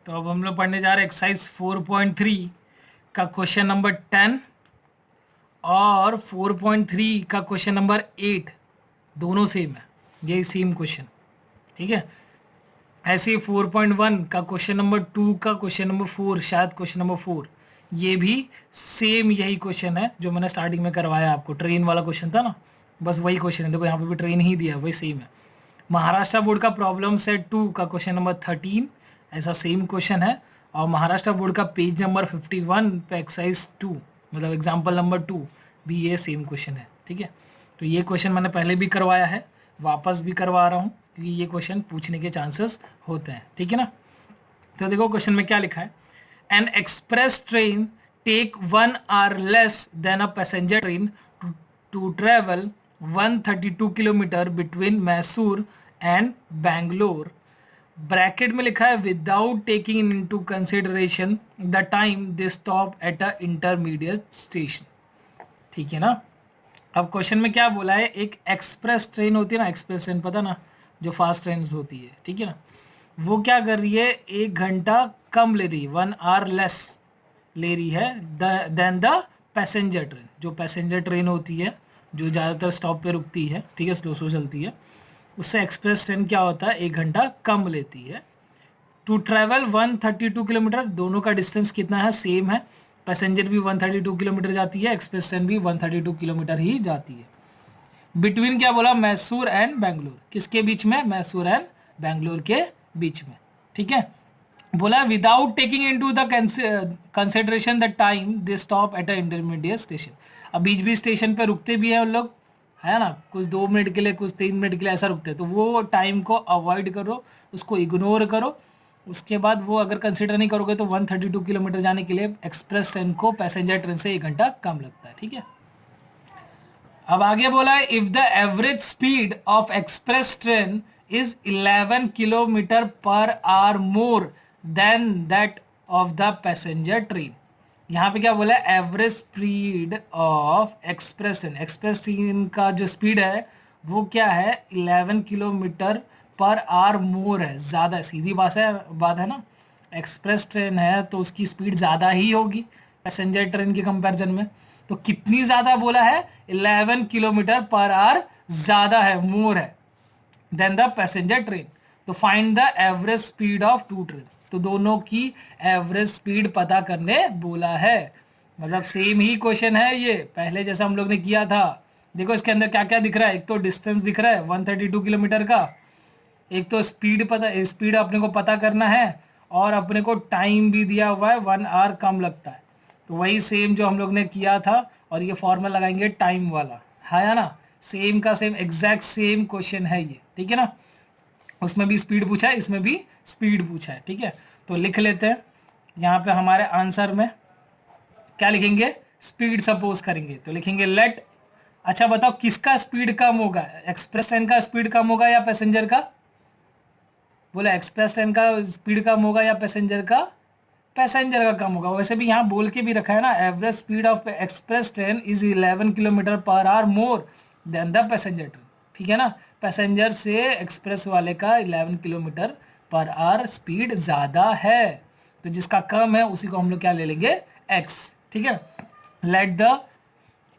तो अब हम लोग पढ़ने जा रहे हैं एक्सरसाइज 4.3 का क्वेश्चन नंबर 10 और 4.3 का क्वेश्चन नंबर 8। दोनों सेम है, यही सेम क्वेश्चन। ठीक है, ऐसे ही 4.1 का क्वेश्चन नंबर 2 का क्वेश्चन नंबर 4, शायद क्वेश्चन नंबर 4, ये भी सेम यही क्वेश्चन है जो मैंने स्टार्टिंग में करवाया आपको। ट्रेन वाला क्वेश्चन था ना, बस वही क्वेश्चन है। देखो यहाँ पे भी ट्रेन ही दिया है, वही सेम है। महाराष्ट्र बोर्ड का प्रॉब्लम सेट 2 का क्वेश्चन नंबर 13, ऐसा सेम क्वेश्चन है। और महाराष्ट्र बोर्ड का पेज नंबर 51 पे एक्सरसाइज 2, मतलब एग्जाम्पल नंबर 2 भी ये सेम क्वेश्चन है। ठीक है, तो ये क्वेश्चन मैंने पहले भी करवाया है, वापस भी करवा रहा हूँ क्योंकि ये क्वेश्चन पूछने के चांसेस होते हैं। ठीक है ना, तो देखो क्वेश्चन में क्या लिखा है। An express train take 1 hour less than a passenger train to travel 132 kilometre between Mysore and Bangalore. Bracket में लिखा है without taking into consideration the time they stop at a intermediate station. ठीक है ना, अब क्वेश्चन में क्या बोला है, एक एक्सप्रेस ट्रेन होती है ना, एक्सप्रेस ट्रेन पता ना, जो फास्ट ट्रेन होती है। ठीक है ना, वो क्या कर रही है, 1 घंटा कम ले रही है, 1 आवर लेस ले रही है देन द पैसेंजर ट्रेन। जो पैसेंजर ट्रेन होती है जो ज़्यादातर स्टॉप पे रुकती है, ठीक है, स्लो स्लो चलती है, उससे एक्सप्रेस ट्रेन क्या होता है, 1 घंटा कम लेती है। टू ट्रैवल 132 किलोमीटर, दोनों का डिस्टेंस कितना है, सेम है। पैसेंजर भी 132 किलोमीटर जाती है, एक्सप्रेस ट्रेन भी 132 किलोमीटर ही जाती है। बिटवीन क्या बोला, मैसूर एंड बैंगलोर, किसके बीच में, मैसूर एंड बैंगलोर के बीच में। ठीक है, बोला without taking into the consideration the time they stop at a intermediate station. अब बीच बीच स्टेशन पे रुकते भी हैं उन लोग, है ना, कुछ 2 मिनट के लिए, कुछ 3 मिनट के लिए ऐसा रुकते हैं। तो वो टाइम को अवॉइड करो, उसको इग्नोर करो। उसके बाद वो अगर कंसिडर नहीं करोगे तो 132 किलोमीटर जाने के लिए एक्सप्रेस ट्रेन को पैसेंजर ट्रेन से 1 घंटा कम लगता है। ठीक है, अब आगे बोला है if the average speed of express train is 11 kilometre per our more than that of the passenger train. यहाँ पे क्या बोला है, average speed of express train, express train का जो स्पीड है वो क्या है, 11 किलोमीटर पर आवर मोर है, ज़्यादा है। सीधी बात है ना, एक्सप्रेस ट्रेन है तो उसकी स्पीड ज़्यादा ही होगी पैसेंजर ट्रेन के कंपैरिजन में। तो कितनी ज़्यादा बोला है, 11 किलोमीटर पर आवर ज़्यादा है, मोर है देन द पैसेंजर ट्रेन। तो find the average speed of two train, तो दोनों की एवरेज स्पीड पता करने बोला है। मतलब सेम ही क्वेश्चन है ये, पहले जैसा हम लोग ने किया था। देखो इसके अंदर क्या क्या दिख रहा है, एक तो डिस्टेंस दिख रहा है 132 किलोमीटर का, एक तो स्पीड अपने को पता करना है, और अपने को टाइम भी दिया हुआ है, 1 आवर कम लगता है। तो वही सेम जो हम लोग ने किया था, और ये फॉर्मूला लगाएंगे टाइम वाला, है ना, सेम का सेम एग्जैक्ट सेम क्वेश्चन है ये। ठीक है ना, उसमें भी स्पीड पूछा है, इसमें भी स्पीड पूछा है। ठीक है, तो लिख लेते हैं यहाँ पे हमारे आंसर में क्या लिखेंगे, स्पीड सपोज करेंगे तो लिखेंगे लेट। अच्छा बताओ किसका स्पीड कम होगा, एक्सप्रेस ट्रेन का स्पीड कम होगा या पैसेंजर का, बोला एक्सप्रेस ट्रेन का स्पीड कम होगा या पैसेंजर का, पैसेंजर का कम होगा। वैसे भी यहाँ बोल के भी रखा है ना, average speed of express train is 11 kilometre per our more than the passenger train. ठीक है ना, पैसेंजर से एक्सप्रेस वाले का 11 किलोमीटर पर आवर स्पीड ज़्यादा है, तो जिसका कम है उसी को हम लोग क्या ले लेंगे, एक्स। ठीक है, let the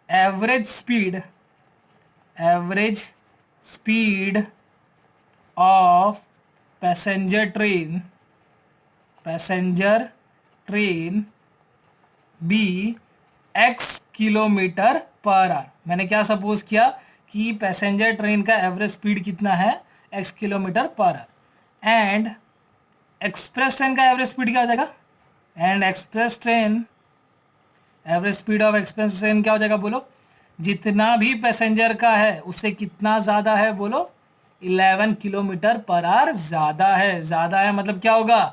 average speed of passenger train be x kilometre per hour. मैंने क्या सपोज किया कि पैसेंजर ट्रेन का एवरेज स्पीड कितना है, x kilometre per hour, and express train का एवरेज स्पीड क्या हो जाएगा, and average speed of express train क्या हो जाएगा, बोलो, जितना भी पैसेंजर का है उससे कितना ज़्यादा है, बोलो, 11 किलोमीटर पर आवर ज़्यादा है। ज़्यादा है मतलब क्या होगा,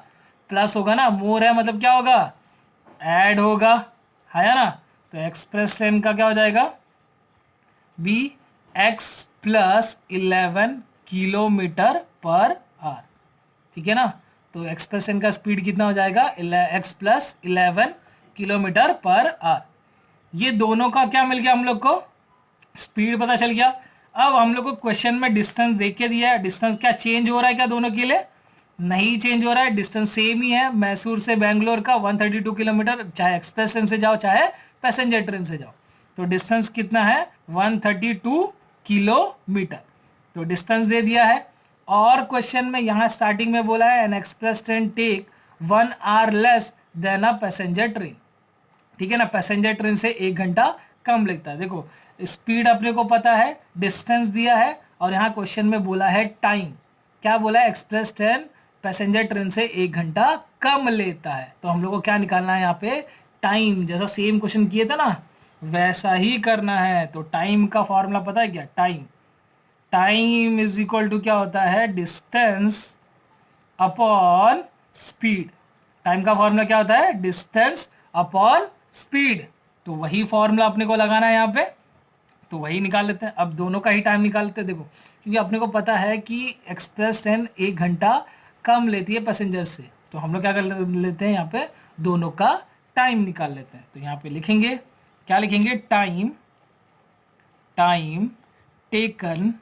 प्लस होगा ना, मोर है मतलब क्या होगा, ऐड होगा, है ना। तो एक्सप्रेस ट्रेन का क्या हो जाएगा, be x plus 11 kilometre per hour. ठीक है ना, तो एक्सप्रेस ट्रेन का स्पीड कितना हो जाएगा, x plus 11 kilometre per our. ये दोनों का क्या मिल गया, हम लोग को स्पीड पता चल गया। अब हम लोग को क्वेश्चन में डिस्टेंस देख के दिया है, डिस्टेंस क्या चेंज हो रहा है क्या दोनों के लिए, नहीं चेंज हो रहा है, डिस्टेंस सेम ही है, मैसूर से बेंगलोर का 132 किलोमीटर, चाहे एक्सप्रेस ट्रेन से जाओ चाहे पैसेंजर ट्रेन से जाओ। तो डिस्टेंस कितना है, 132 किलोमीटर। तो डिस्टेंस दे दिया है। और क्वेश्चन में यहाँ स्टार्टिंग में बोला है an express train take 1 hour less than a passenger train. ठीक है ना, पैसेंजर ट्रेन से 1 घंटा कम लगता है। देखो स्पीड अपने को पता है, डिस्टेंस दिया है, और यहाँ क्वेश्चन में बोला है टाइम। क्या बोला है, एक्सप्रेस ट्रेन पैसेंजर ट्रेन से 1 घंटा कम लेता है। तो हम लोग को क्या निकालना है यहाँ पे, टाइम। जैसा सेम क्वेश्चन किए थे ना वैसा ही करना है। तो टाइम का फॉर्मूला पता है क्या, time, time is equal to क्या होता है, डिस्टेंस अपॉन स्पीड। टाइम का फॉर्मूला क्या होता है, डिस्टेंस अपॉन स्पीड। तो वही फॉर्मूला अपने को लगाना है यहाँ पे, तो वही निकाल लेते हैं। अब दोनों का ही टाइम निकाल लेते हैं। देखो क्योंकि अपने को पता है कि एक्सप्रेस ट्रेन 1 घंटा कम लेती है पैसेंजर से, तो हम लोग क्या कर लेते हैं यहाँ पे, दोनों का टाइम निकाल लेते हैं। तो यहाँ पे लिखेंगे, क्या लिखेंगे, time, time taken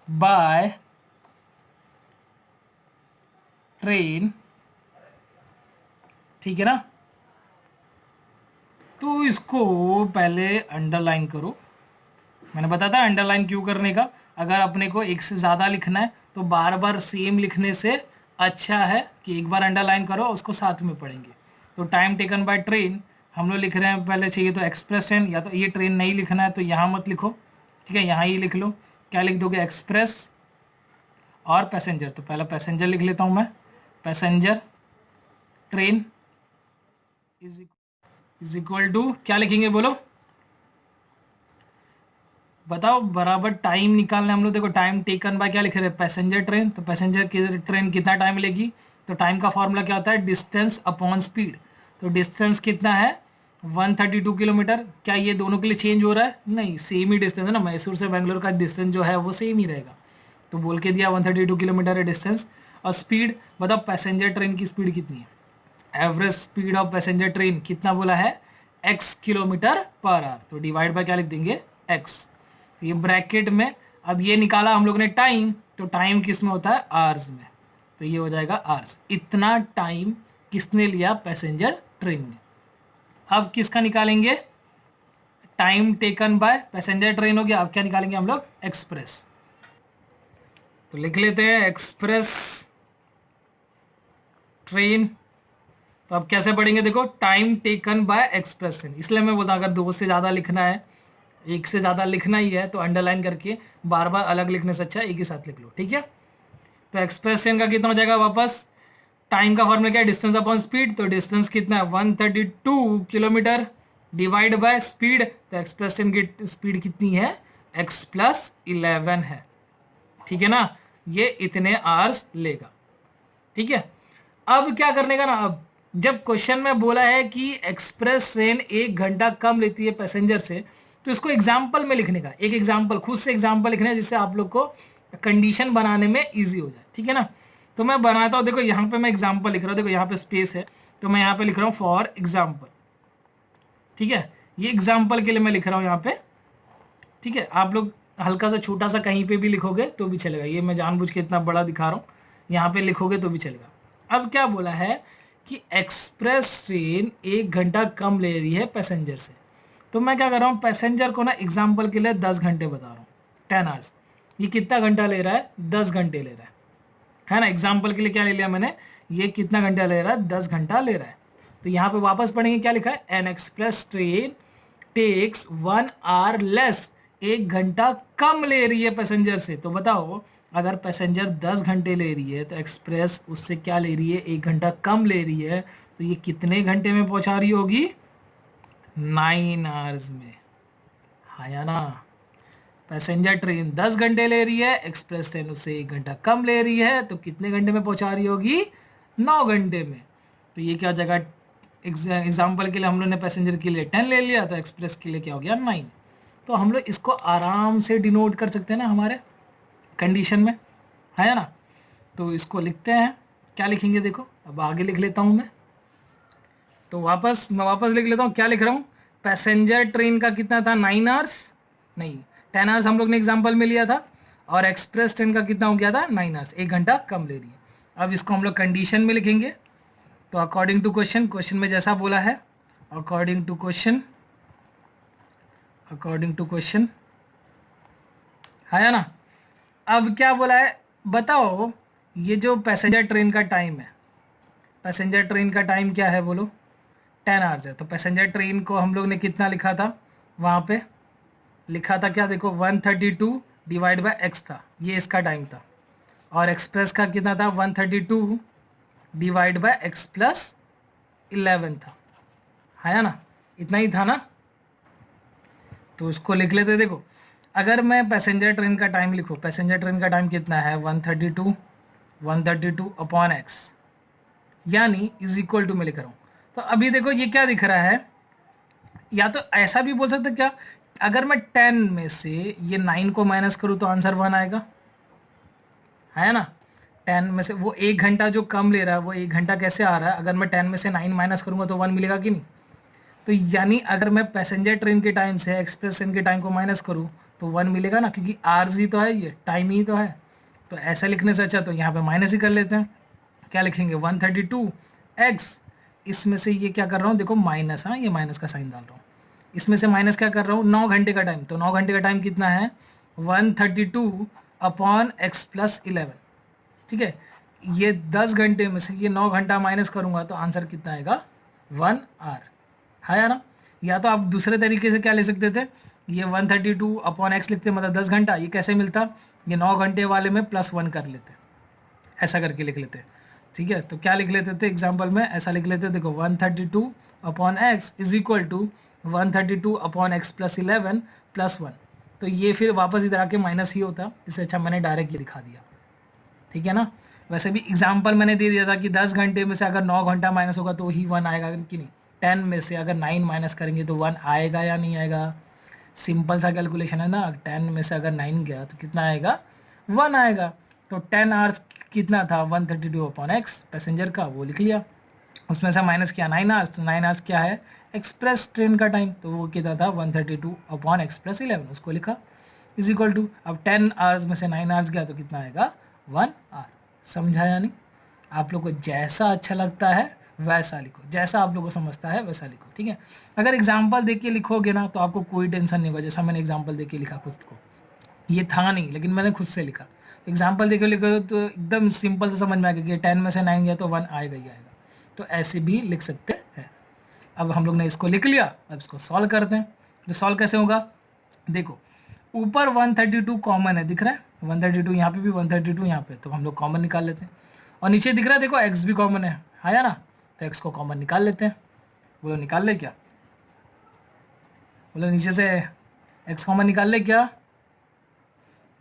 by train. ठीक है ना, तो इसको पहले अंडरलाइन करो। मैंने बताया था अंडरलाइन क्यों करने का, अगर अपने को एक से ज़्यादा लिखना है तो बार बार सेम लिखने से अच्छा है कि एक बार अंडरलाइन करो, उसको साथ में पढ़ेंगे। तो टाइम टेकन बाय ट्रेन हम लोग लिख रहे हैं, पहले चाहिए तो एक्सप्रेस ट्रेन, या तो ये ट्रेन नहीं लिखना है तो यहाँ मत लिखो, ठीक है, यहाँ ही लिख लो। क्या लिख दोगे, एक्सप्रेस और पैसेंजर। तो पहले पैसेंजर लिख लेता हूँ मैं, passenger train is equal to क्या लिखेंगे, बोलो बताओ, बराबर टाइम निकालना है हम लोग। देखो टाइम टेकन बाय क्या लिख रहे हैं, पैसेंजर ट्रेन। तो पैसेंजर की ट्रेन कितना टाइम लेगी, तो टाइम का फॉर्मूला क्या होता है, डिस्टेंस अपॉन स्पीड। तो डिस्टेंस कितना है, 132 किलोमीटर। क्या ये दोनों के लिए चेंज हो रहा है, नहीं, सेम ही डिस्टेंस है ना, मैसूर से बेंगलोर का डिस्टेंस जो है वो सेम ही रहेगा। तो बोल के दिया 132 किलोमीटर है डिस्टेंस। और स्पीड बताओ, पैसेंजर ट्रेन की स्पीड कितनी है, average speed of passenger train कितना बोला है, x किलोमीटर पर आवर। तो डिवाइड बाय क्या लिख देंगे, x। ये ब्रैकेट में, अब ये निकाला हम लोग ने टाइम, तो टाइम किस में होता है, आवर्स में। तो ये हो जाएगा आवर्स, इतना टाइम किसने लिया, पैसेंजर ट्रेन ने। अब किसका निकालेंगे, time taken by passenger train हो गया। अब क्या निकालेंगे हम लोग, एक्सप्रेस। तो लिख लेते हैं एक्सप्रेस ट्रेन। तो अब कैसे पढ़ेंगे, देखो time taken by express train. इसलिए मैं बोलता हूँ अगर 2 से ज़्यादा लिखना है, एक से ज़्यादा लिखना ही है, तो अंडरलाइन करके बार बार अलग लिखने से अच्छा एक ही साथ लिख लो, ठीक है। तो एक्सप्रेस ट्रेन का कितना हो जाएगा, वापस टाइम का फॉर्मूला क्या है, डिस्टेंस अपॉन स्पीड। तो डिस्टेंस कितना है, 132 किलोमीटर डिवाइड बाय स्पीड। तो एक्सप्रेस ट्रेन की स्पीड कितनी है, x+11 है, ठीक है ना, ये इतने आवर्स लेगा, ठीक है। अब क्या करने का ना, अब जब क्वेश्चन में बोला है कि एक्सप्रेस ट्रेन 1 घंटा कम लेती है पैसेंजर से, तो इसको एग्जाम्पल में लिखने का, एक एग्जाम्पल, खुद से एग्जाम्पल लिखना है जिससे आप लोग को कंडीशन बनाने में इजी हो जाए, ठीक है ना। तो मैं बनाता हूँ, देखो यहाँ पे मैं एग्जाम्पल लिख रहा हूँ, देखो यहाँ पे स्पेस है, तो मैं यहाँ पे लिख रहा हूँ फॉर एग्जाम्पल, ठीक है। ये एग्जाम्पल के लिए मैं लिख रहा हूँ यहाँ पे, ठीक है। आप लोग हल्का सा छोटा सा कहीं पे भी लिखोगे तो भी चलेगा, ये मैं जानबूझ के इतना बड़ा दिखा रहा हूँ, यहाँ पे लिखोगे तो भी चलेगा। अब क्या बोला है कि एक्सप्रेस ट्रेन 1 घंटा कम ले रही है पैसेंजर से। तो मैं क्या कर रहा हूँ, पैसेंजर को ना एग्जाम्पल के लिए 10 घंटे बता रहा हूँ, 10 आवर्स। ये कितना घंटा ले रहा है, 10 घंटे ले रहा है ना। एग्जाम्पल के लिए क्या ले लिया मैंने, ये कितना घंटा ले रहा है, 10 घंटा ले रहा है। तो यहाँ पे वापस पढ़ेंगे, क्या लिखा है, an express train takes 1 hour less, 1 घंटा कम ले रही है पैसेंजर से। तो बताओ अगर पैसेंजर 10 घंटे ले रही है तो एक्सप्रेस उससे क्या ले रही है, 1 घंटा कम ले रही है। तो ये कितने घंटे में पहुंचा रही होगी, 9 आवर्स में, हाँ या ना। पैसेंजर ट्रेन 10 घंटे ले रही है, एक्सप्रेस ट्रेन उससे 1 घंटा कम ले रही है, तो कितने घंटे में पहुंचा रही होगी, 9 घंटे में। तो ये क्या जगह, एग्जाम्पल के लिए हम लोग ने पैसेंजर के लिए 10 ले लिया, तो एक्सप्रेस के लिए क्या हो गया, 9। तो हम लोग इसको आराम से डिनोट कर सकते हैं ना हमारे कंडीशन में, है ना। तो इसको लिखते हैं, क्या लिखेंगे, देखो अब आगे लिख लेता हूँ मैं। तो मैं वापस लिख लेता हूँ, क्या लिख रहा हूँ, पैसेंजर ट्रेन का कितना था, 9 आवर्स, नहीं 10 आवर्स हम लोग ने एग्जाम्पल में लिया था। और एक्सप्रेस ट्रेन का कितना हो गया था 9 आवर्स, 1 घंटा कम ले रही है। अब इसको हम लोग कंडीशन में लिखेंगे। तो अकॉर्डिंग टू क्वेश्चन, क्वेश्चन में जैसा बोला है, अकॉर्डिंग टू क्वेश्चन है ना। अब क्या बोला है बताओ, ये जो पैसेंजर ट्रेन का टाइम है, पैसेंजर ट्रेन का टाइम क्या है बोलो, 10 आवर्स है। तो पैसेंजर ट्रेन को हम लोग ने कितना लिखा था, वहाँ पे लिखा था क्या, देखो 132 डिवाइड बाय एक्स था, ये इसका टाइम था। और एक्सप्रेस का कितना था, 132 डिवाइड बाय एक्स प्लस 11 था, है ना, इतना ही था ना। तो उसको लिख लेते। देखो अगर मैं पैसेंजर ट्रेन का टाइम लिखूँ, पैसेंजर ट्रेन का टाइम कितना है 132 अपॉन एक्स, यानी इज इक्वल टू में लिख रहा हूँ। तो अभी देखो ये क्या दिख रहा है, या तो ऐसा भी बोल सकते क्या, अगर मैं 10 में से ये 9 को माइनस करूँ तो आंसर 1 आएगा, है ना। 10 में से वो 1 घंटा जो कम ले रहा है, वो 1 घंटा कैसे आ रहा है, अगर मैं 10 में से 9 माइनस करूँगा तो 1 मिलेगा कि नहीं। तो यानी अगर मैं पैसेंजर ट्रेन के टाइम से एक्सप्रेस ट्रेन के टाइम को माइनस करूँ तो 1 मिलेगा ना, क्योंकि आर्स ही तो है, ये टाइम ही तो है। तो ऐसा लिखने से अच्छा तो यहाँ पे माइनस ही कर लेते हैं। क्या लिखेंगे 132 एक्स, इसमें से ये क्या कर रहा हूँ देखो माइनस, हाँ ये माइनस का साइन डाल रहा हूँ, इसमें से माइनस क्या कर रहा हूँ 9 घंटे का टाइम। तो 9 घंटे का टाइम कितना है 132 अपॉन एक्स प्लस 11, ठीक है। ये 10 घंटे में से ये 9 घंटा माइनस करूँगा तो आंसर कितना आएगा 1 आर, है या ना। या तो आप दूसरे तरीके से क्या ले सकते थे, ये 132 अपॉन एक्स लिखते, मतलब 10 घंटा, ये कैसे मिलता, ये 9 घंटे वाले में +1 कर लेते, ऐसा करके लिख लेते, ठीक है। तो क्या लिख लेते थे एग्जाम्पल में, ऐसा लिख लेते, देखो 132 upon x is equal to 132 upon x plus 11 +1। तो ये फिर वापस इधर आके माइनस ही होता, इससे अच्छा मैंने डायरेक्ट ये दिखा दिया, ठीक है ना। वैसे भी एग्जाम्पल मैंने दे दिया था कि 10 घंटे में से अगर 9 घंटा माइनस होगा तो ही 1 आएगा कि नहीं। 10 में से अगर 9 माइनस करेंगे तो 1 आएगा या नहीं आएगा, सिंपल सा कैलकुलेशन है ना। 10 में से अगर 9 गया तो कितना आएगा 1 आएगा। तो 10 आवर्स कितना था 132 अपॉन एक्स पैसेंजर का, वो लिख लिया, उसमें से माइनस किया 9 आवर्स। तो 9 आवर्स क्या है एक्सप्रेस ट्रेन का टाइम, तो वो कितना था 132 अपॉन एक्स प्लस 11, उसको लिखा इज इक्वल टू, अब 10 आवर्स में से 9 आवर्स गया तो कितना आएगा 1 आवर। समझा या नहीं। आप लोग को जैसा अच्छा लगता है वैसा लिखो, जैसा आप लोग को समझता है वैसा लिखो, ठीक है। अगर एग्जाम्पल देख के लिखोगे ना तो आपको कोई टेंशन नहीं होगा, जैसा मैंने एग्जाम्पल देख के लिखा खुद को, ये था नहीं लेकिन मैंने खुद से लिखा। एग्जाम्पल देख के लिखो तो एकदम सिंपल से समझ में आ गया कि 10 में से 9 गया तो 1 आएगा ही आएगा। तो ऐसे भी लिख सकते हैं। अब हम लोग ने इसको लिख लिया, अब इसको सॉल्व करते हैं। तो सॉल्व कैसे होगा, देखो ऊपर 132 कॉमन है, दिख रहा है 132 यहाँ पे भी 132 यहाँ पे, तो हम लोग कॉमन निकाल लेते हैं। और नीचे दिख रहा है देखो एक्स भी कॉमन है या ना, तो एक्स को कॉमन निकाल लेते हैं। बोलो निकाल ले क्या, बोलो नीचे से एक्स कॉमन निकाल ले क्या,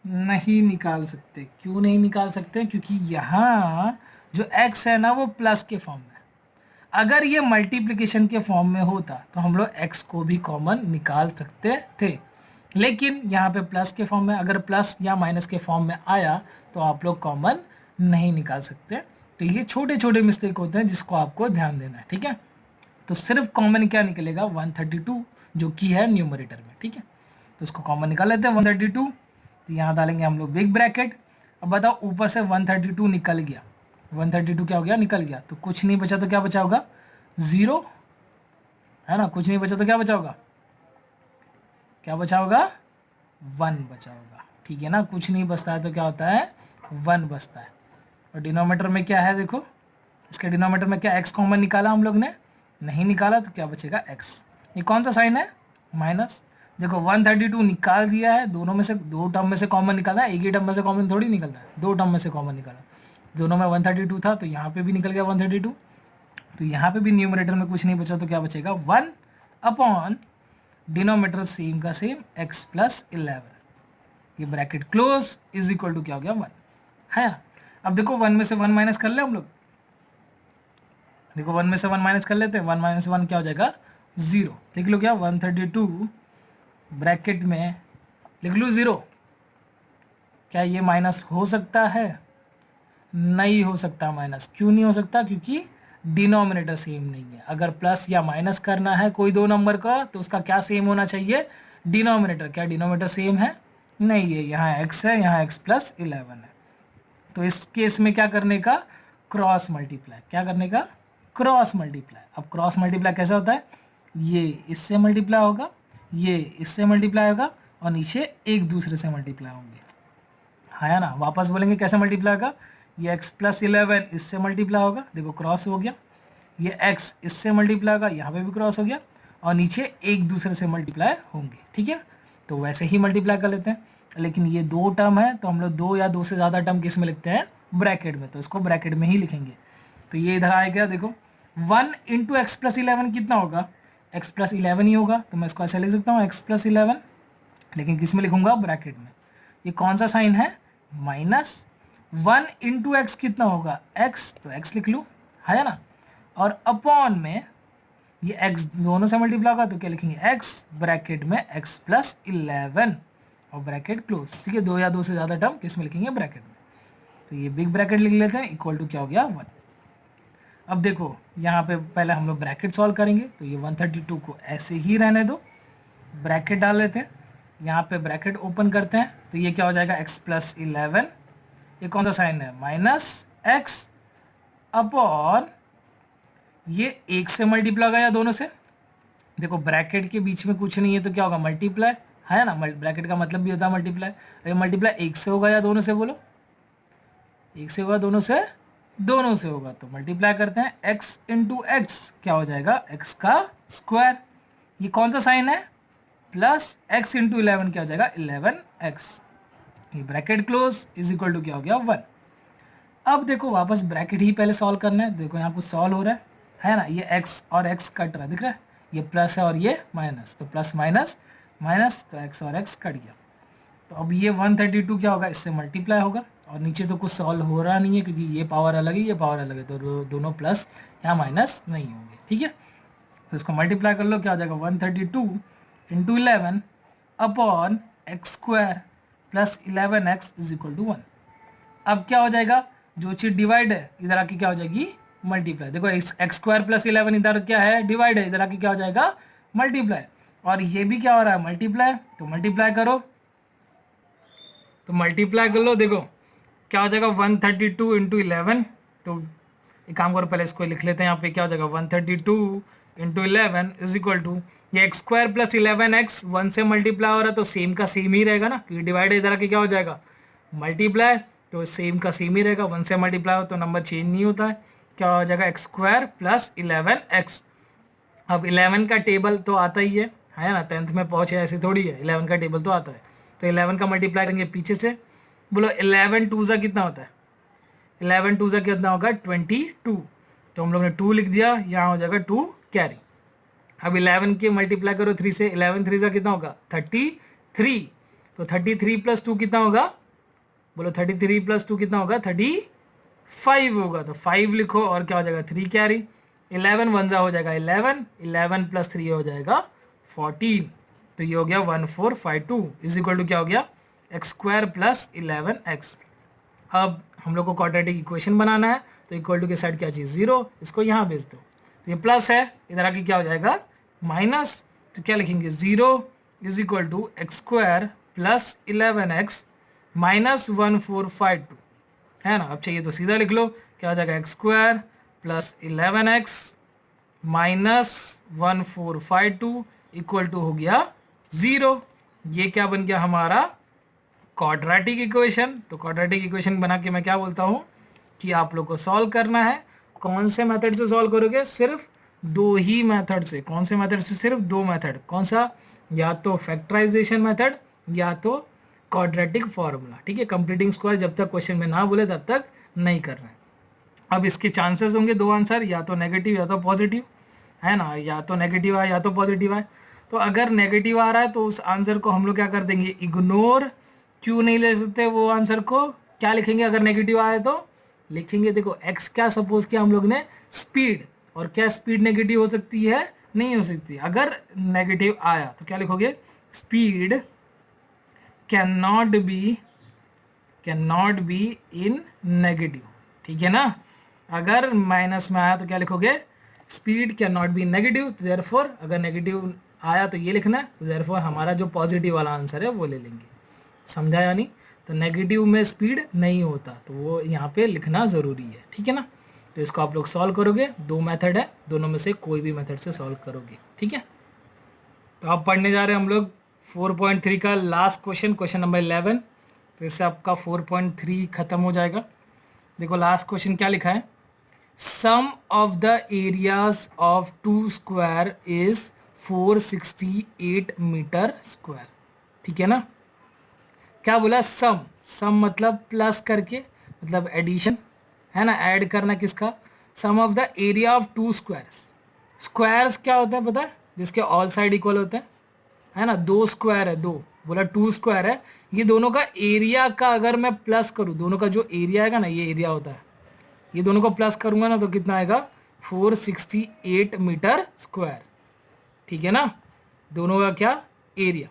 नहीं निकाल सकते। क्यों नहीं निकाल सकते, क्योंकि यहाँ जो x है ना वो प्लस के फॉर्म में, अगर ये मल्टीप्लिकेशन के फॉर्म में होता तो हम लोग x को भी कॉमन निकाल सकते थे, लेकिन यहाँ पे प्लस के फॉर्म में, अगर प्लस या माइनस के फॉर्म में आया तो आप लोग कॉमन नहीं निकाल सकते। तो ये छोटे छोटे मिस्टेक होते हैं जिसको आपको ध्यान देना है, ठीक है। तो सिर्फ कॉमन क्या निकलेगा 132 जो कि है न्यूमरेटर में, ठीक है। तो उसको कॉमन निकाल लेते हैं 132, तो यहाँ डालेंगे हम लोग बिग ब्रैकेट। अब बताओ ऊपर से 132 निकल गया, 132 क्या हो गया निकल गया, तो कुछ नहीं बचा तो क्या बचा होगा 0, है ना। कुछ नहीं बचा तो क्या बचा होगा, क्या बचा होगा 1 बचा होगा, ठीक है ना। कुछ नहीं बचता है तो क्या होता है 1 बचता है। और डिनोमीटर में क्या है देखो, इसके डिनोमीटर में क्या x कॉमन निकाला हम लोग ने, नहीं निकाला, तो क्या बचेगा x। ये कौन सा साइन है माइनस। देखो 132 निकाल दिया है, दोनों में से 2 टर्म में से कॉमन निकाला है, एक ही टर्म में से कॉमन थोड़ी निकलता है, 2 टर्म में से कॉमन निकाला, दोनों में 132 था तो यहाँ पे भी निकल गया 132। तो यहाँ पे भी न्यूमरेटर में कुछ नहीं बचा तो क्या बचेगा 1 अपॉन डिनोमीटर सेम का सेम x प्लस 11, ये bracket close is equal to क्या हो गया 1, है। अब देखो 1 में से 1 माइनस कर ले हम लोग, देखो 1 में से 1 माइनस कर लेते हैं, 1 माइनस 1 क्या हो जाएगा 0, लिख लो क्या 132 ब्रैकेट में लिख लो 0। क्या ये माइनस हो सकता है, नहीं हो सकता माइनस। क्यों नहीं हो सकता, क्योंकि डिनोमिनेटर सेम नहीं है। अगर प्लस या माइनस करना है कोई दो नंबर का तो उसका क्या सेम होना चाहिए डिनोमिनेटर। क्या डिनोमिनेटर सेम है, नहीं, ये यहाँ x है, यहाँ x प्लस 11 है। तो इस केस में क्या करने का, क्रॉस मल्टीप्लाई, क्या करने का, क्रॉस मल्टीप्लाई। अब क्रॉस मल्टीप्लाई कैसा होता है, ये इससे मल्टीप्लाई होगा, ये इससे मल्टीप्लाई होगा, और नीचे एक दूसरे से मल्टीप्लाई होंगे, है ना। वापस बोलेंगे कैसे मल्टीप्लाई होगा, ये x प्लस 11 इससे मल्टीप्लाई होगा, देखो क्रॉस हो गया, ये x इससे मल्टीप्लाई होगा, यहाँ पे भी क्रॉस हो गया, और नीचे एक दूसरे से मल्टीप्लाई होंगे, ठीक है। तो वैसे ही मल्टीप्लाई कर लेते हैं, लेकिन ये दो टर्म है तो हम लोग दो या दो से ज़्यादा टर्म किस में लिखते हैं, ब्रैकेट में, तो इसको ब्रैकेट में ही लिखेंगे। तो ये इधर आएगा, देखो 1 इंटू एक्स प्लस 11 कितना होगा, x प्लस 11 ही होगा, तो मैं इसको ऐसे लिख सकता हूँ x प्लस 11, लेकिन किस में लिखूंगा, ब्रैकेट में। ये कौन सा साइन है, माइनस। 1 इंटू एक्स कितना होगा, x, तो x लिख लूँ, है ना। और अपॉन में ये x दोनों से मल्टीप्लाई होगा, तो क्या लिखेंगे, x ब्रैकेट में x प्लस 11 और ब्रैकेट क्लोज, ठीक है। दो या दो से ज़्यादा टर्म किस में लिखेंगे, ब्रैकेट में। तो ये बिग ब्रैकेट लिख लेते हैं, इक्वल टू क्या हो गया, 1। अब देखो यहाँ पे पहले हम लोग ब्रैकेट सॉल्व करेंगे, तो ये 132 को ऐसे ही रहने दो, ब्रैकेट डाल लेते हैं, यहाँ पे ब्रैकेट ओपन करते हैं, तो ये क्या हो जाएगा, x प्लस 11, ये कौन सा साइन है, माइनस x, अपॉन ये एक से मल्टीप्लाई होगा या दोनों से, देखो ब्रैकेट के बीच में कुछ नहीं है तो क्या होगा, मल्टीप्लाई, है ना। ब्रैकेट का मतलब भी होता है मल्टीप्लाई। अरे मल्टीप्लाई एक से होगा या दोनों से, बोलो, एक से होगा, दोनों से, दोनों से होगा, तो मल्टीप्लाई करते हैं, x इंटू एक्स क्या हो जाएगा, x का स्क्वायर, ये कौन सा साइन है, प्लस x इंटू 11 क्या हो जाएगा, 11x, ये bracket close is equal to क्या हो गया, 1। अब देखो वापस ब्रैकेट ही पहले सॉल्व करना है, देखो यहाँ कुछ सॉल्व हो रहा है ना, ये x और x कट रहा है, दिख रहा है, ये प्लस है और ये माइनस, तो प्लस माइनस माइनस, तो x और x कट गया। तो अब ये 132 क्या होगा, इससे मल्टीप्लाई होगा, और नीचे तो कुछ सॉल्व हो रहा नहीं है क्योंकि ये पावर अलग है, ये पावर अलग है, तो दोनों प्लस यहाँ माइनस नहीं होंगे, ठीक है। तो इसको मल्टीप्लाई कर लो, क्या हो जाएगा, 132 into 11 upon x square plus 11x is equal to 1। अब क्या हो जाएगा, जो चीज़ डिवाइड है इधर आके क्या हो जाएगी, मल्टीप्लाई। देखो एक्स स्क्वायर प्लस 11 इधर क्या है, डिवाइड है, इधर आके क्या हो जाएगा, मल्टीप्लाई, और ये भी क्या हो रहा है, मल्टीप्लाई, तो मल्टीप्लाई करो, तो मल्टीप्लाई कर लो, देखो क्या हो जाएगा, 132 इंटू 11, तो एक काम करो पहले इसको लिख लेते हैं, यहाँ पे क्या हो जाएगा, 132 इंटू 11 इज इक्वल टू, ये एक्स स्क्वायर प्लस 11x 1 से मल्टीप्लाई हो रहा है तो सेम का सेम ही रहेगा ना, क्योंकि डिवाइड इधर आके क्या हो जाएगा, मल्टीप्लाई, तो सेम का सेम ही रहेगा, 1 से मल्टीप्लाई हो तो नंबर चेंज नहीं होता है, क्या हो जाएगा, एक्स स्क्वायर प्लस 11x। अब 11 का टेबल तो आता ही है ना, 10th में पहुंचे ऐसे थोड़ी है, 11 का टेबल तो आता है, तो 11 का मल्टीप्लाई करेंगे पीछे से, बोलो 11 2 सा कितना होता है, 11 2 सा कितना होगा, 22, तो हम लोग ने 2 लिख दिया, यहाँ हो जाएगा 2 कैरी। अब 11 के मल्टीप्लाई करो 3 से, 11 3 सा कितना होगा, 33, तो 33 प्लस 2 कितना होगा, बोलो 33 प्लस 2 कितना होगा, 35 होगा, तो 5 लिखो और क्या हो जाएगा, 3 कैरी, 11 1 सा हो जाएगा 11, 11 प्लस 3 हो जाएगा 14, तो ये हो गया 1452 इज इक्वल टू क्या हो गया, एक्स स्क्वायर प्लस 11x। अब हम लोग को क्वाड्रेटिक इक्वेशन बनाना है, तो इक्वल टू के साइड क्या चीज़, 0, इसको यहाँ भेज दो, तो ये प्लस है, इधर आके क्या हो जाएगा, माइनस, तो क्या लिखेंगे, 0 is equal to x square plus 11x minus 1452, है ना। अब चाहिए तो सीधा लिख लो, क्या हो जाएगा, x square plus 11x minus 1452 equal to हो गया 0। ये क्या बन गया हमारा, क्वाड्रेटिक इक्वेशन। तो क्वाड्रेटिक इक्वेशन बना के मैं क्या बोलता हूँ कि आप लोग को सॉल्व करना है, कौन से मेथड से सॉल्व करोगे, सिर्फ दो ही मेथड से, कौन से मेथड से, सिर्फ दो मेथड, कौन सा, या तो फैक्टराइजेशन मेथड या तो क्वाड्रेटिक फॉर्मूला, ठीक है। कंप्लीटिंग स्क्वायर जब तक क्वेश्चन में ना बोले तब तक नहीं करना है। अब इसके चांसेस होंगे दो आंसर, या तो नेगेटिव या तो पॉजिटिव, है ना, या तो नेगेटिव आए या तो पॉजिटिव आए। तो अगर नेगेटिव आ रहा है तो उस आंसर को हम लोग क्या कर देंगे, इग्नोर, क्यों नहीं ले सकते वो आंसर को, क्या लिखेंगे अगर नेगेटिव आए तो लिखेंगे, देखो एक्स क्या सपोज किया हम लोग ने, स्पीड, और क्या स्पीड नेगेटिव हो सकती है, नहीं हो सकती। अगर नेगेटिव आया तो क्या लिखोगे, speed can not be in negative, ठीक है ना। अगर माइनस में आया तो क्या लिखोगे, speed can not be negative, तो देयरफॉर अगर नेगेटिव आया तो ये लिखना है, तो देयरफॉर हमारा जो पॉजिटिव वाला आंसर है वो ले लेंगे। समझा या नहीं? तो नेगेटिव में स्पीड नहीं होता, तो वो यहाँ पे लिखना ज़रूरी है, ठीक है ना। तो इसको आप लोग सॉल्व करोगे, 2 मेथड है, दोनों में से कोई भी मेथड से सॉल्व करोगे, ठीक है। तो अब पढ़ने जा रहे हैं हम लोग 4.3 का लास्ट क्वेश्चन, क्वेश्चन नंबर 11। तो इससे आपका 4.3 खत्म हो जाएगा। देखो लास्ट क्वेश्चन क्या लिखा है, sum of the areas of 2 square is 468 metre square, ठीक है ना। क्या बोला, सम, सम मतलब प्लस करके, मतलब एडिशन है ना, ऐड करना किसका, sum of the area of 2 squares. Squares क्या होता है पता है, जिसके ऑल साइड इक्वल होते हैं, है ना। 2 स्क्वायर है, 2 बोला 2 स्क्वायर है, ये दोनों का एरिया का अगर मैं प्लस करूँ, दोनों का जो एरिया आएगा ना, ये एरिया होता है, ये दोनों को प्लस करूंगा ना तो कितना आएगा, 468 मीटर स्क्वायर, ठीक है ना। दोनों का क्या, एरिया,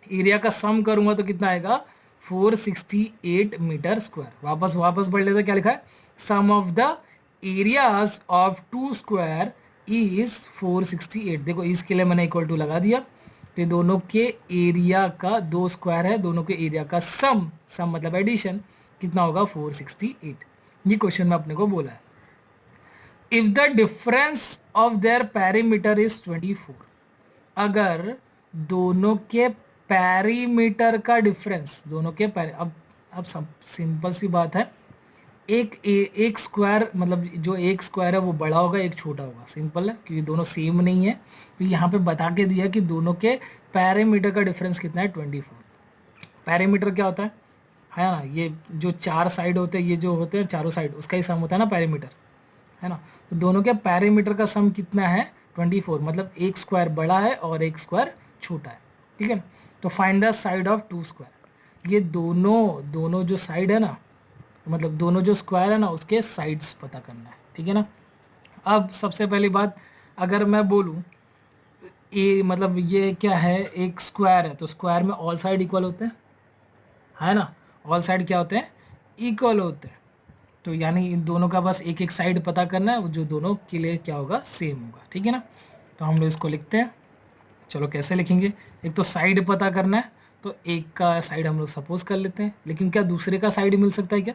एरिया का सम करूंगा तो कितना आएगा, 468 मीटर स्क्वायर। वापस पढ़ लेते, क्या लिखा है, sum of the areas of 2 square is 468। देखो इसके लिए मैंने इक्वल टू लगा दिया, तो ये दोनों के एरिया का, 2 स्क्वायर है, दोनों के एरिया का सम, सम मतलब एडिशन, कितना होगा, 468। ये क्वेश्चन में अपने को बोला है। If the difference of their perimeter is 24, अगर दोनों के पैरीमीटर का डिफरेंस, दोनों के अब सब सिंपल सी बात है, एक स्क्वायर, मतलब जो एक स्क्वायर है वो बड़ा होगा, एक छोटा होगा, सिंपल है, क्योंकि दोनों सेम नहीं है। तो यहाँ पे बता के दिया कि दोनों के पैरीमीटर का डिफरेंस कितना है, 24। पैरीमीटर क्या होता है ना, ये जो 4 साइड होते हैं, ये जो होते हैं चारों साइड, उसका ही सम होता है ना पैरीमीटर, है ना। तो दोनों के पैरीमीटर का सम कितना है, 24, मतलब एक स्क्वायर बड़ा है और एक स्क्वायर छोटा है, ठीक है ना। तो find the side of 2 square, ये दोनों जो साइड है ना, मतलब दोनों जो स्क्वायर है ना, उसके साइड्स पता करना है, ठीक है ना। अब सबसे पहली बात, अगर मैं बोलूँ ये, मतलब ये क्या है, एक स्क्वायर है, तो स्क्वायर में ऑल साइड इक्वल होते हैं, है ना। ऑल साइड क्या होते हैं, इक्वल होते हैं। तो यानी इन दोनों का बस एक एक साइड पता करना है, जो दोनों के लिए क्या होगा, सेम होगा, ठीक है ना। तो हम लोग इसको लिखते हैं, चलो कैसे लिखेंगे, एक तो साइड पता करना है, तो एक का साइड हम लोग सपोज कर लेते हैं, लेकिन क्या दूसरे का साइड मिल सकता है क्या,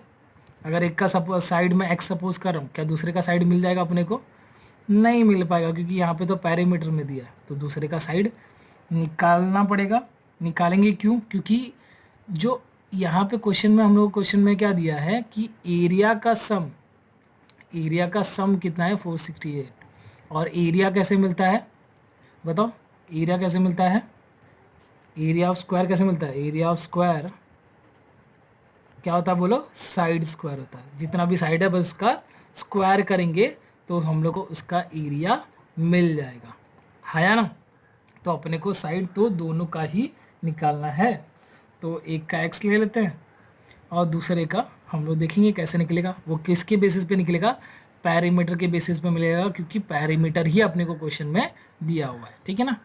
अगर एक का साइड में एक्स सपोज कर रहा हूँ, क्या दूसरे का साइड मिल जाएगा अपने को, नहीं मिल पाएगा, क्योंकि यहाँ पे तो पैरीमीटर में दिया है, तो दूसरे का साइड निकालना पड़ेगा। निकालेंगे क्यों, क्योंकि जो यहाँ पे क्वेश्चन में, हम लोग क्वेश्चन में क्या दिया है कि एरिया का सम कितना है, 468। और एरिया कैसे मिलता है, बताओ, एरिया कैसे मिलता है, एरिया ऑफ स्क्वायर कैसे मिलता है, एरिया ऑफ स्क्वायर क्या होता है, बोलो, साइड स्क्वायर होता है। जितना भी साइड है बस उसका स्क्वायर करेंगे तो हम लोग को उसका एरिया मिल जाएगा, है या ना। तो अपने को साइड तो दोनों का ही निकालना है, तो एक का एक्स ले लेते हैं और दूसरे का हम लोग देखेंगे कैसे निकलेगा। वो किसके बेसिस पे निकलेगा, पैरीमीटर के बेसिस पे मिलेगा, क्योंकि पैरीमीटर ही अपने को क्वेश्चन में दिया हुआ है, ठीक है ना।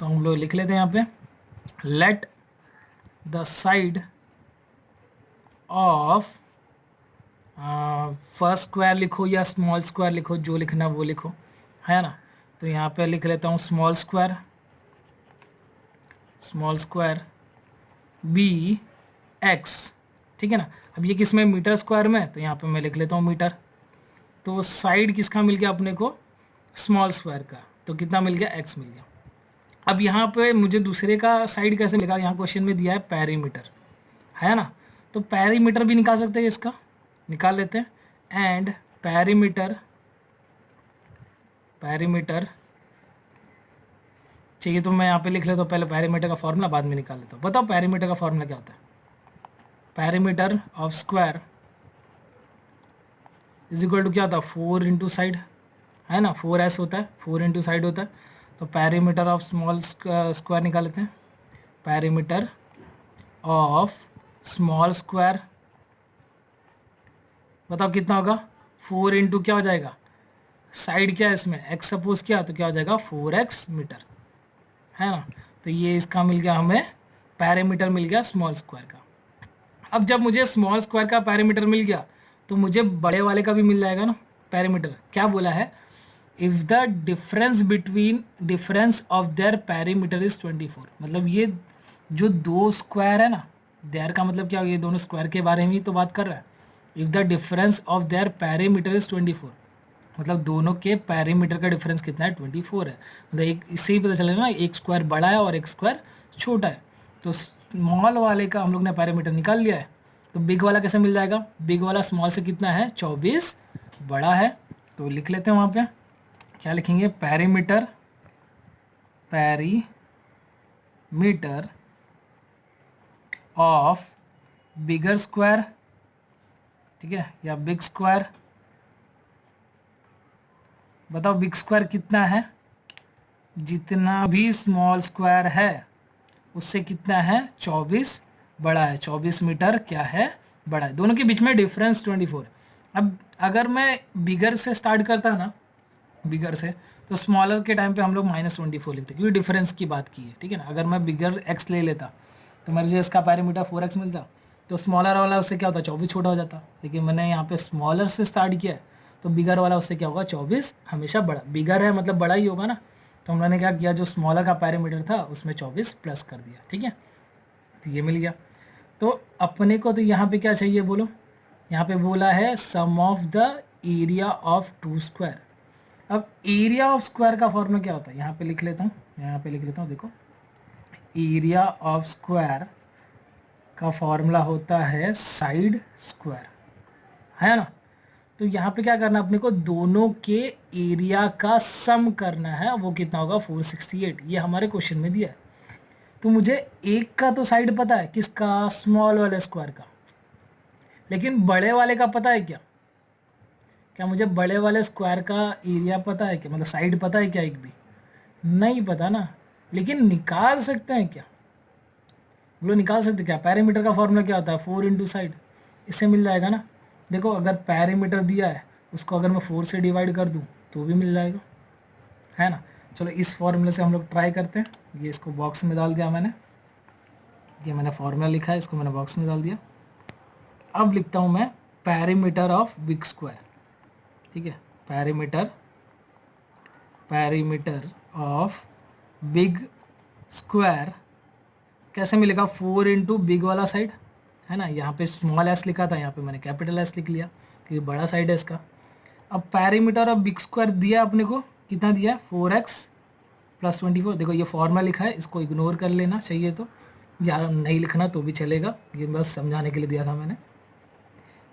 तो हम लोग लिख लेते हैं यहाँ पे, let the side of, first square लिखो या स्मॉल स्क्वायर लिखो, जो लिखना वो लिखो, है ना। तो यहाँ पे लिख लेता हूँ स्मॉल स्क्वायर बी एक्स, ठीक है ना। अब ये किस में, मीटर स्क्वायर में, तो यहाँ पे मैं लिख लेता हूँ मीटर। तो साइड किसका मिल गया अपने को, स्मॉल स्क्वायर का, तो कितना मिल गया, एक्स मिल गया। अब यहाँ पे मुझे दूसरे का साइड कैसे मिलेगा, यहाँ क्वेश्चन में दिया है पैरीमीटर, है ना। तो पैरीमीटर भी निकाल सकते हैं, इसका निकाल लेते हैं। एंड पैरीमीटर चाहिए तो मैं यहाँ पे लिख लेता हूँ, पहले पैरीमीटर का फॉर्मूला बाद में निकाल लेता हूँ। बताओ पैरीमीटर का फॉर्मूला क्या होता है, perimeter of square is equal to क्या होता है, 4 इंटू साइड, है ना, 4s होता है, 4 इंटू साइड होता है। तो पैरीमीटर ऑफ स्मॉल स्क्वायर निकाल लेते हैं, पैरीमीटर ऑफ स्मॉल स्क्वायर, बताओ कितना होगा, 4 इंटू क्या हो जाएगा, साइड क्या है इसमें, एक्स सपोज किया, तो क्या हो जाएगा 4x मीटर, है ना। तो ये इसका मिल गया, हमें पैरामीटर मिल गया स्मॉल स्क्वायर का। अब जब मुझे स्मॉल स्क्वायर का पैरामीटर मिल गया तो मुझे बड़े वाले का भी मिल जाएगा ना पैरामीटर। क्या बोला है, if the difference of their parameter is 24, मतलब ये जो 2 स्क्वायर है ना, देयर का मतलब क्या, ये दोनों स्क्वायर के बारे में ही तो बात कर रहा है। If the difference of their perimeter is 24, मतलब दोनों के पैरीमीटर का डिफरेंस कितना है, 24 है। मतलब एक इससे ही पता चलेगा ना, एक स्क्वायर बड़ा है और एक स्क्वायर छोटा है। तो स्मॉल वाले का हम लोग ने पैरामीटर निकाल लिया है, तो बिग वाला कैसे मिल जाएगा, बिग वाला स्मॉल से कितना है, 24 बड़ा है। तो लिख लेते हैं वहाँ पे, क्या लिखेंगे, perimeter, perimeter of bigger square, ठीक है, या बिग स्क्वायर। बताओ बिग स्क्वायर कितना है, जितना भी स्मॉल स्क्वायर है उससे कितना है, 24 बड़ा है। 24 मीटर क्या है, बड़ा है। दोनों के बीच में डिफरेंस 24। अब अगर मैं बिगर से स्टार्ट करता ना, बिगर से, तो स्मॉलर के टाइम पे हम लोग -24 लिखते, क्योंकि डिफरेंस की बात की है, ठीक है ना। अगर मैं बिगर एक्स ले लेता तो मेरे जो इसका पैरामीटर 4x मिलता, तो स्मॉलर वाला उससे क्या होता, 24 छोटा हो जाता। लेकिन मैंने यहाँ पे स्मॉलर से स्टार्ट किया है, तो बिगर वाला उससे क्या होगा, 24 हमेशा बड़ा, बिगर है मतलब बड़ा ही होगा ना। तो हम लोगों ने क्या किया, जो स्मॉलर का पैरामीटर था उसमें 24 प्लस कर दिया, ठीक है। तो ये मिल गया। तो अपने को तो यहाँ पे क्या चाहिए बोलो, यहाँ पे बोला है sum of the area of two square. अब एरिया ऑफ स्क्वायर का फॉर्मूला क्या होता है, यहाँ पे लिख लेता हूँ, यहाँ पे लिख लेता हूँ, देखो एरिया ऑफ स्क्वायर का फॉर्मूला होता है साइड स्क्वायर, है ना। तो यहाँ पे क्या करना अपने को, दोनों के एरिया का सम करना है, वो कितना होगा, 468। ये हमारे क्वेश्चन में दिया है। तो मुझे एक का तो साइड पता है, किसका, स्मॉल वाले स्क्वायर का, लेकिन बड़े वाले का पता है क्या, क्या मुझे बड़े वाले स्क्वायर का एरिया पता है क्या, मतलब साइड पता है क्या, एक भी नहीं पता ना। लेकिन निकाल सकते हैं क्या, बोलो निकाल सकते क्या, पैरामीटर का फॉर्मूला क्या होता है, 4 इंटू साइड, इससे मिल जाएगा ना। देखो अगर पैरामीटर दिया है उसको अगर मैं 4 से डिवाइड कर दूँ तो भी मिल जाएगा, है ना। चलो इस फॉर्मूले से हम लोग ट्राई करते हैं। ये इसको बॉक्स में डाल दिया मैंने, ये मैंने फॉर्मूला लिखा है, इसको मैंने बॉक्स में डाल दिया। अब लिखता हूँ मैं पैरीमीटर ऑफ बिग स्क्वायर, ठीक है, perimeter, perimeter of big square कैसे मिलेगा, 4 इंटू बिग वाला साइड, है ना। यहाँ पे स्मॉल एस लिखा था, यहाँ पे मैंने कैपिटल एस लिख लिया क्योंकि बड़ा साइड है इसका। अब पैरीमीटर ऑफ बिग स्क्वायर दिया अपने को, कितना दिया, 4x प्लस 24। देखो ये फॉर्मूला लिखा है, इसको इग्नोर कर लेना चाहिए, तो या नहीं लिखना तो भी चलेगा, ये बस समझाने के लिए दिया था मैंने।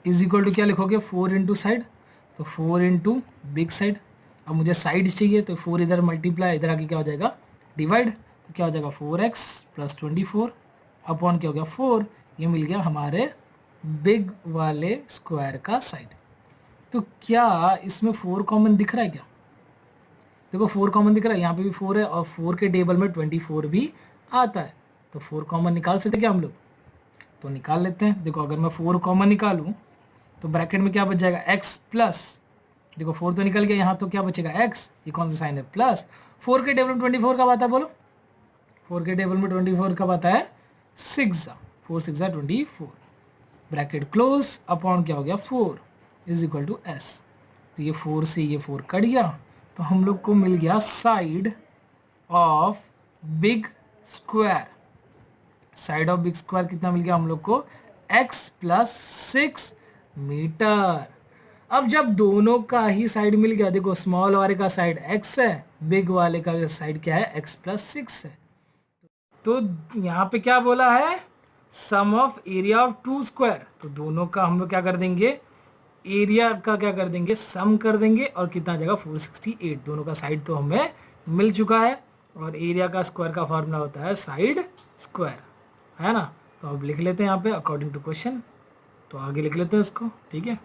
इज इक्वल टू क्या लिखोगे, 4 इंटू साइड, तो 4 इंटू बिग साइड। अब मुझे साइड चाहिए, तो 4 इधर मल्टीप्लाई, इधर आके क्या हो जाएगा, डिवाइड, तो क्या हो जाएगा 4x प्लस 24 अपॉन क्या हो गया 4। ये मिल गया हमारे बिग वाले स्क्वायर का साइड। तो क्या इसमें 4 कॉमन दिख रहा है क्या, देखो 4 कॉमन दिख रहा है, यहाँ पे भी 4 है और 4 के टेबल में 24 भी आता है। तो 4 कॉमन निकाल सकते क्या हम लोग, तो निकाल लेते हैं। देखो अगर मैं 4 कॉमन निकालूँ तो ब्रैकेट में क्या बच जाएगा, x प्लस, देखो 4 तो निकल गया यहाँ, तो क्या बचेगा x, ये कौन सा साइन है, प्लस 4 के टेबल में 24 कब आता है बोलो, 4 के टेबल में 24 कब आता है, 6, 4 6 24, ब्रैकेट क्लोज, अपॉन क्या हो गया 4 इज इक्वल टू s। तो ये 4 से ये 4 कट गया, तो हम लोग को मिल गया side of big square. Side of big square कितना मिल गया हम लोग को, x प्लस 6 मीटर। अब जब दोनों का ही साइड मिल गया, देखो स्मॉल वाले का साइड x है, बिग वाले का साइड क्या है, x प्लस 6 है। तो यहाँ पे क्या बोला है, sum of area of two square, तो दोनों का हम लोग क्या कर देंगे, एरिया का क्या कर देंगे, सम कर देंगे, और कितना आ जाएगा 468। दोनों का साइड तो हमें मिल चुका है, और एरिया का स्क्वायर का फॉर्मूला होता है साइड स्क्वायर, है ना। तो अब लिख लेते हैं यहाँ पे अकॉर्डिंग टू क्वेश्चन, तो आगे लिख लेते हैं इसको, ठीक है।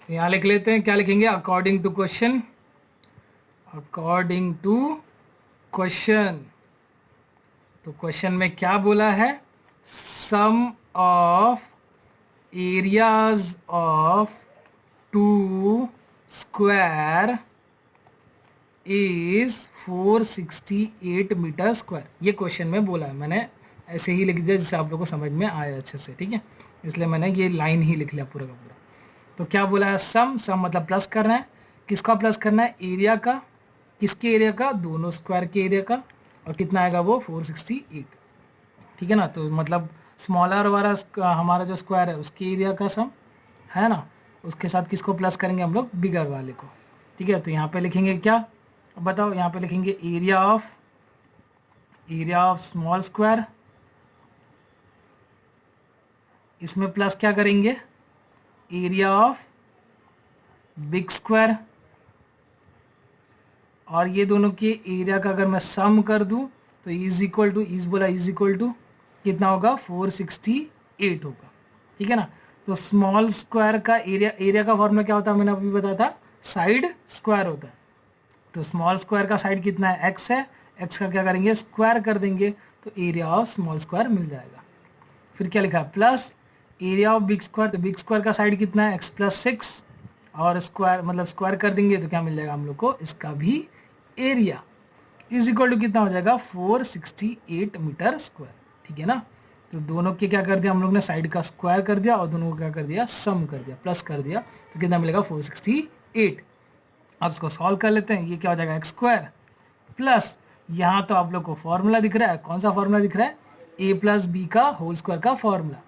यहाँ लिख लेते हैं, क्या लिखेंगे, according to question, according to question. तो क्वेश्चन में क्या बोला है, sum of areas of two square is 468 metre square. ये क्वेश्चन में बोला है, मैंने ऐसे ही लिख दिया जिससे आप लोगों को समझ में आया अच्छे से, ठीक है, इसलिए मैंने ये लाइन ही लिख लिया पूरा का पूरा। तो क्या बोला है, सम, सम मतलब प्लस करना है, किसका प्लस करना है, एरिया का, किसके एरिया का, दोनों स्क्वायर के एरिया का, और कितना आएगा वो 468, ठीक है ना। तो मतलब स्मॉलर वाला हमारा जो स्क्वायर है उसके एरिया का सम है ना, उसके साथ किसको प्लस करेंगे हम लोग, बिगर वाले को। ठीक है, तो यहाँ पे लिखेंगे क्या, अब बताओ, यहाँ पे लिखेंगे एरिया ऑफ स्मॉल स्क्वायर, इसमें प्लस क्या करेंगे, एरिया ऑफ बिग स्क्वायर, और ये दोनों के एरिया का अगर मैं सम कर दूं तो इज इक्वल टू कितना होगा, 468 होगा। ठीक है ना, तो स्मॉल स्क्वायर का एरिया का फॉर्मूला क्या होता है, मैंने अभी बताया था, साइड स्क्वायर होता है। तो स्मॉल स्क्वायर का साइड कितना है, एक्स है, एक्स का क्या करेंगे, स्क्वायर कर देंगे, तो एरिया ऑफ स्मॉल स्क्वायर मिल जाएगा। फिर क्या लिखा है, plus area of big square, तो बिग स्क्वायर का साइड कितना है, एक्स प्लस 6, और स्क्वायर मतलब स्क्वायर कर देंगे तो क्या मिल जाएगा हम लोग को, इसका भी एरिया इज इक्वल टू कितना हो जाएगा, 468 मीटर स्क्वायर। ठीक है ना, तो दोनों के क्या कर दिया हम लोग ने, साइड का स्क्वायर कर दिया और दोनों को क्या कर दिया, सम कर दिया, प्लस कर दिया, तो कितना मिलेगा, 468। अब इसको सॉल्व कर लेते हैं, ये क्या हो जाएगा, एक्स स्क्वायर प्लस, यहाँ तो आप लोग को फॉर्मूला दिख रहा है, कौन सा फॉर्मूला दिख रहा है, ए प्लस बी का होल स्क्वायर का फॉर्मूला।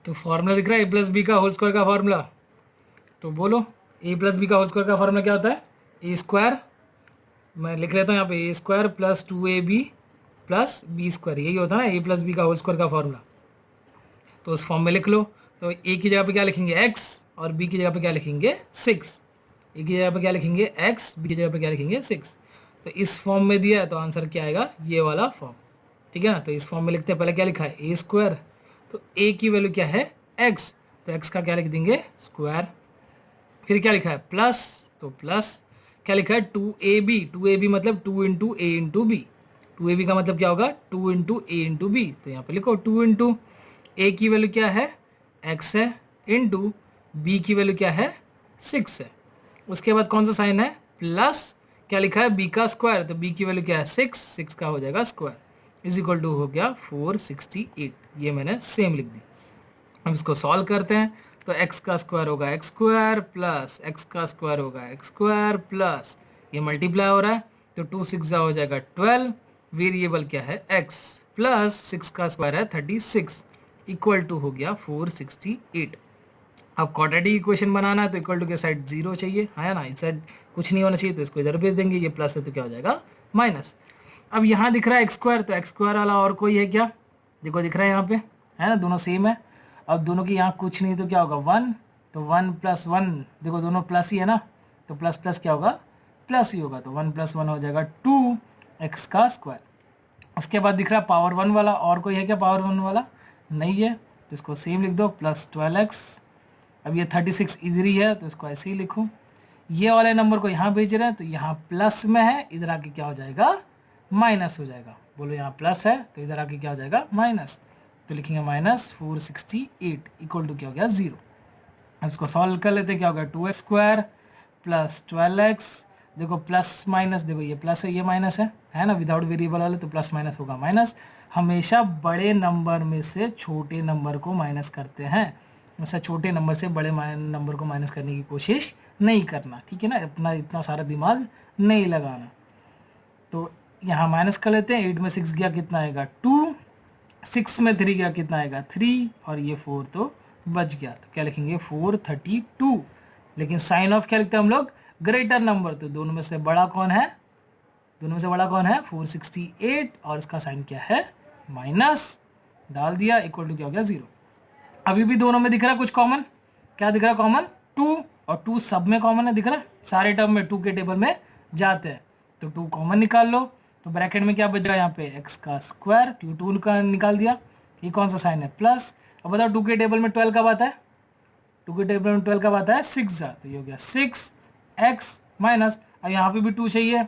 तो फॉर्मूला दिख रहा है ए प्लस बी का होल स्क्वायर का फॉर्मूला, तो बोलो ए प्लस बी का होल स्क्वायर का फॉर्मूला क्या होता है, ए स्क्वायर, मैं लिख लेता हूँ यहाँ पे, A square plus 2ab plus B square, यही होता है ए प्लस बी का होल स्क्वायर का फॉर्मूला। तो उस फॉर्म में लिख लो, तो ए की जगह पे क्या लिखेंगे, एक्स, और बी की जगह पे क्या लिखेंगे, 6। ए की जगह पे क्या लिखेंगे, एक्स, बी की जगह पे क्या लिखेंगे, 6। तो इस फॉर्म में दिया है तो आंसर क्या आएगा, ये वाला फॉर्म। ठीक है ना, तो इस फॉर्म में लिखते हैं, पहले क्या लिखा है, ए स्क्वायर, तो ए की वैल्यू क्या है, एक्स, तो एक्स का क्या लिख देंगे, स्क्वायर। फिर क्या लिखा है, प्लस, तो प्लस क्या लिखा है, 2ab मतलब 2 इंटू ए इंटू बी, 2ab का मतलब क्या होगा, 2 इंटू ए इंटू बी, तो यहाँ पे लिखो 2 इंटू ए की वैल्यू क्या है, एक्स है, इंटू बी की वैल्यू क्या है, 6 है। उसके बाद कौन सा साइन है, प्लस, क्या लिखा है, बी का स्क्वायर, तो बी की वैल्यू क्या है, 6 का हो जाएगा स्क्वायर, इज इक्वल टू हो गया 468। ये मैंने सेम लिख दी। हम इसको सॉल्व करते हैं, तो x का स्क्वायर होगा एक्स स्क्वायर प्लस x का स्क्वायर होगा एक्स स्क्वायर प्लस, ये मल्टीप्लाई हो रहा है, तो 2 6 हो जाएगा 12, वेरिएबल क्या है x, प्लस 6 का स्क्वायर है 36, इक्वल टू हो गया 468। अब क्वाड्रेटिक इक्वेशन बनाना है तो इक्वल टू के साइड 0 चाहिए, है ना, इस साइड कुछ नहीं होना चाहिए, तो इसको इधर भेज देंगे, ये प्लस है तो क्या हो जाएगा, माइनस। अब यहाँ दिख रहा है एक्स स्क्वायर, तो एक्स स्क्वायर वाला और कोई है क्या, देखो दिख रहा है यहाँ पे, है ना, दोनों सेम है। अब दोनों की यहाँ कुछ नहीं तो क्या होगा, 1, तो 1 प्लस 1, देखो दोनों प्लस ही है ना, तो प्लस प्लस क्या होगा, प्लस ही होगा, तो 1 प्लस 1 हो जाएगा 2 एक्स का स्क्वायर। उसके बाद दिख रहा है पावर 1 वाला, और कोई है क्या पावर 1 वाला, नहीं है, तो इसको सेम लिख दो, प्लस 12x। अब ये 36 इधर ही है तो इसको ऐसे ही लिखो, ये वाले नंबर को यहाँ भेज रहे हैं तो यहाँ प्लस में है, इधर आके क्या हो जाएगा, माइनस हो जाएगा। बोलो यहाँ प्लस है तो इधर आके क्या हो जाएगा, माइनस, तो लिखेंगे माइनस 468 इक्वल टू क्या हो गया, 0। अब इसको सॉल्व कर लेते हैं, क्या होगा, 2x स्क्वायर प्लस 12x, देखो प्लस माइनस, देखो ये प्लस है ये माइनस है ना, विदाउट वेरिएबल वाले तो प्लस माइनस होगा माइनस। हमेशा बड़े नंबर में से छोटे नंबर को माइनस करते हैं, ऐसा छोटे नंबर से बड़े नंबर को माइनस करने की कोशिश नहीं करना, ठीक है ना, अपना इतना सारा दिमाग नहीं लगाना। तो यहाँ माइनस कर लेते हैं, 8 में 6 गया कितना आएगा 2, 6 में 3 गया कितना आएगा 3, और ये 4 तो बच गया, तो क्या लिखेंगे 432। लेकिन साइन ऑफ क्या लिखते हैं हम लोग, ग्रेटर नंबर, तो दोनों में से बड़ा कौन है, दोनों में से बड़ा कौन है 468, और इसका साइन क्या है माइनस, डाल दिया, इक्वल टू क्या हो गया 0। अभी भी दोनों में दिख रहा है कुछ कॉमन, क्या दिख रहा है कॉमन, 2, और 2 सब में कॉमन है, दिख रहा है सारे टर्म में 2 के टेबल में जाते हैं, तो 2 कॉमन निकाल लो, तो ब्रैकेट में क्या बच रहा है यहाँ पे x का स्क्वायर, 2 का निकाल दिया, ये कौन सा साइन है प्लस। अब बताओ 2 के टेबल में 12 कब आता है, 2 के टेबल में 12 कब आता है 6, तो ये हो गया 6x माइनस, अब यहाँ पे भी 2 चाहिए,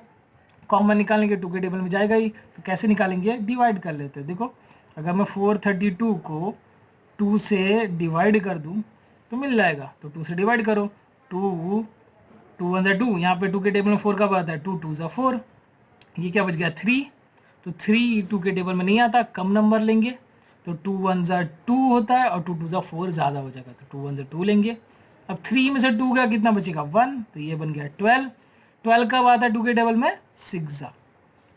कॉमन निकालने के 2 के टेबल में जाएगा ही, तो कैसे निकालेंगे, डिवाइड कर लेते हैं। देखो अगर मैं 432 को 2 से डिवाइड कर दूँ तो मिल जाएगा, तो 2 से डिवाइड करो, 2 1 ज़ा 2, यहाँ पे 2 के टेबल में 4 कब आता है 2 2 ज़ा 4, ये क्या बच गया 3, तो 3 2 के टेबल में नहीं आता, कम नंबर लेंगे, तो 2 1 ज़ा 2 होता है, और 2 2 ज़ा 4 ज़्यादा हो जाएगा, तो 2 1 ज़ा 2 लेंगे। अब 3 में से 2 गया कितना बचेगा 1, तो ये बन गया 12, 12 कब आता है 2 के टेबल में 6 ज़ा,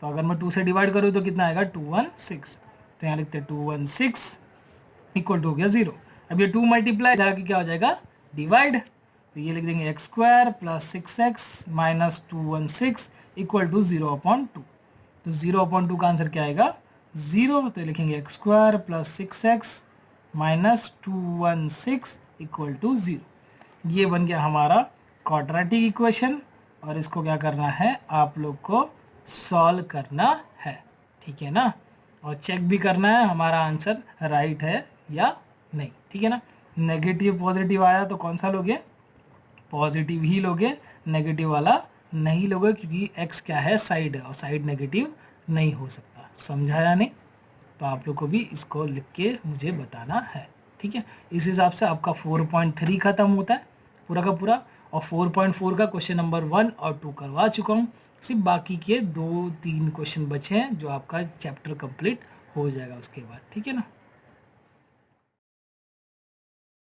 तो अगर मैं 2 से डिवाइड करूँ तो कितना आएगा 2 1 6, तो यहाँ लिखते हैं 216 इक्वल टू हो गया 0। अब ये 2 मल्टीप्लाई जाके क्या हो जाएगा डिवाइड, तो ये लिख देंगे x square plus 6x minus 216 equal to 0/2। तो 0/2 का आंसर क्या आएगा 0, तो लिखेंगे x square plus 6x minus 216 equal to 0। ये बन गया हमारा क्वाड्रेटिक इक्वेशन, और इसको क्या करना है आप लोग को सॉल्व करना है, ठीक है ना, और चेक भी करना है हमारा आंसर राइट है या नहीं, ठीक है ना। नेगेटिव पॉजिटिव आया तो कौन सा लोगे, पॉजिटिव ही लोगे, नेगेटिव वाला नहीं लोगे, क्योंकि x क्या है साइड है और साइड नेगेटिव नहीं हो सकता। समझाया नहीं, तो आप लोग को भी इसको लिख के मुझे बताना है, ठीक है। इस हिसाब से आपका 4.3 खत्म होता है पूरा का पूरा, और 4.4 का क्वेश्चन नंबर 1 और 2 करवा चुका हूँ। सिर्फ बाकी के 2-3 क्वेश्चन बचे हैं जो आपका चैप्टर कंप्लीट हो जाएगा उसके बाद, ठीक है ना।